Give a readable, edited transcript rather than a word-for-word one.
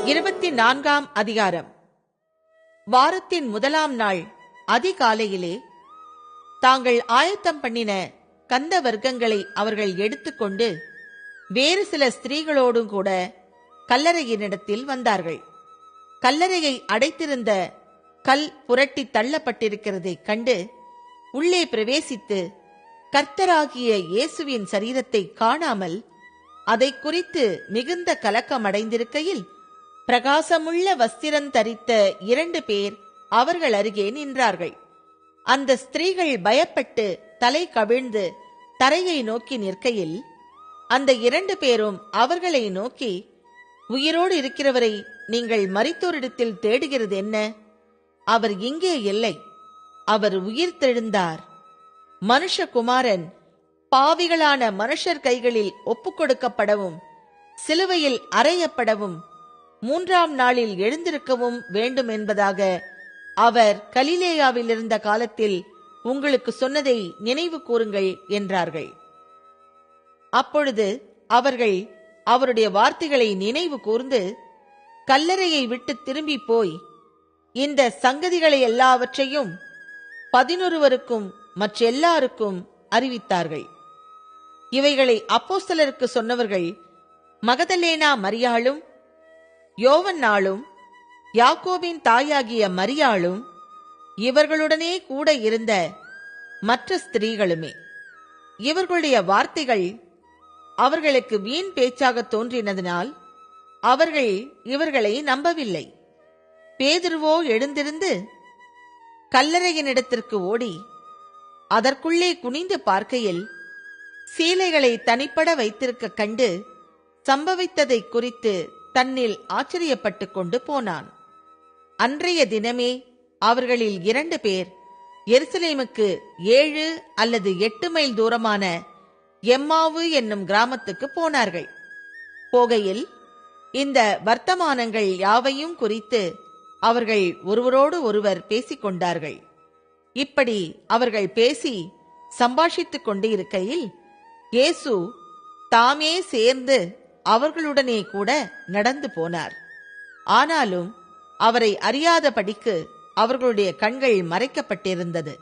24ஆம் அதிகாரம். வாரத்தின் முதலாம் நாள் அதிகாலையிலே தாங்கள் ஆயத்தம் பண்ணின கந்த வர்க்கங்களை அவர்கள் எடுத்துக்கொண்டு வேறு சில ஸ்திரீகளோடும் கூட கல்லறையினிடத்தில் வந்தார்கள். கல்லறையை அடைத்திருந்த கல் புரட்டி தள்ளப்பட்டிருக்கிறதைக் கண்டு உள்ளே பிரவேசித்து கர்த்தராகிய இயேசுவின் சரீரத்தை காணாமல் அதை குறித்து மிகுந்த கலக்கமடைந்திருக்கையில் பிரகாசமுள்ள வஸ்திரம் தரித்த 2 பேர் அவர்கள் அருகே நின்றார்கள். அந்த ஸ்திரீகள் பயப்பட்டு தலை கவிழ்ந்து தரையை நோக்கி நிற்கையில் அந்த 2 பேரும் அவர்களை நோக்கி, உயிரோடு இருக்கிறவரை நீங்கள் மரித்தோரிடத்தில் தேடுகிறது என்ன? அவர் இங்கே இல்லை, அவர் உயிர்த்தெழுந்தார். மனுஷகுமாரன் பாவிகளான மனுஷர் கைகளில் ஒப்புக்கொடுக்கப்படவும் சிலுவையில் அறையப்படவும் 3ஆம் நாளில் எழுந்திருக்கவும் வேண்டும் என்பதாக அவர் கலிலேயாவில் இருந்த காலத்தில் உங்களுக்கு சொன்னதை நினைவு கூறுங்கள் என்றார்கள். அப்பொழுது அவர்கள் அவருடைய வார்த்தைகளை நினைவு கூர்ந்து கல்லறையை விட்டு திரும்பி போய் இந்த சங்கதிகளை எல்லாவற்றையும் 11 மற்றெல்லாருக்கும் அறிவித்தார்கள். இவைகளை அப்போஸ்தலருக்கு சொன்னவர்கள் மகதலேனா மரியாளும், யோவன்னாளும், யாக்கோபின் தாயாகிய மரியாளும், இவர்களுடனே கூட இருந்த மற்ற ஸ்திரீகளுமே. இவர்களுடைய வார்த்தைகள் அவர்களுக்கு வீண் பேச்சாக தோன்றினதினால் அவர்கள் இவர்களை நம்பவில்லை. பேதுருவோ எழுந்திருந்து கல்லறையினிடத்திற்கு ஓடி அதற்குள்ளே குனிந்து பார்க்கையில் சீலைகளை தனிப்பட வைத்திருக்க கண்டு சம்பவித்ததை குறித்து தன்னில் ஆச்சரியப்பட்டு கொண்டு போனான். அன்றைய தினமே அவர்களில் 2 பேர் எருசலேமுக்கு 7 அல்லது 8 மைல் தூரமான எம்மாவு என்னும் கிராமத்துக்கு போனார்கள். போகையில் இந்த வர்த்தமானங்கள் யாவையும் குறித்து அவர்கள் ஒருவரோடு ஒருவர் பேசிக்கொண்டார்கள். இப்படி அவர்கள் பேசி சம்பாஷித்துக் கொண்டு இருக்கையில் இயேசு தாமே சேர்ந்து அவர்களுடனே கூட நடந்து போனார். ஆனாலும் அவரை அறியாதபடிக்கு அவர்களுடைய கண்கள் மறைக்கப்பட்டிருந்தது.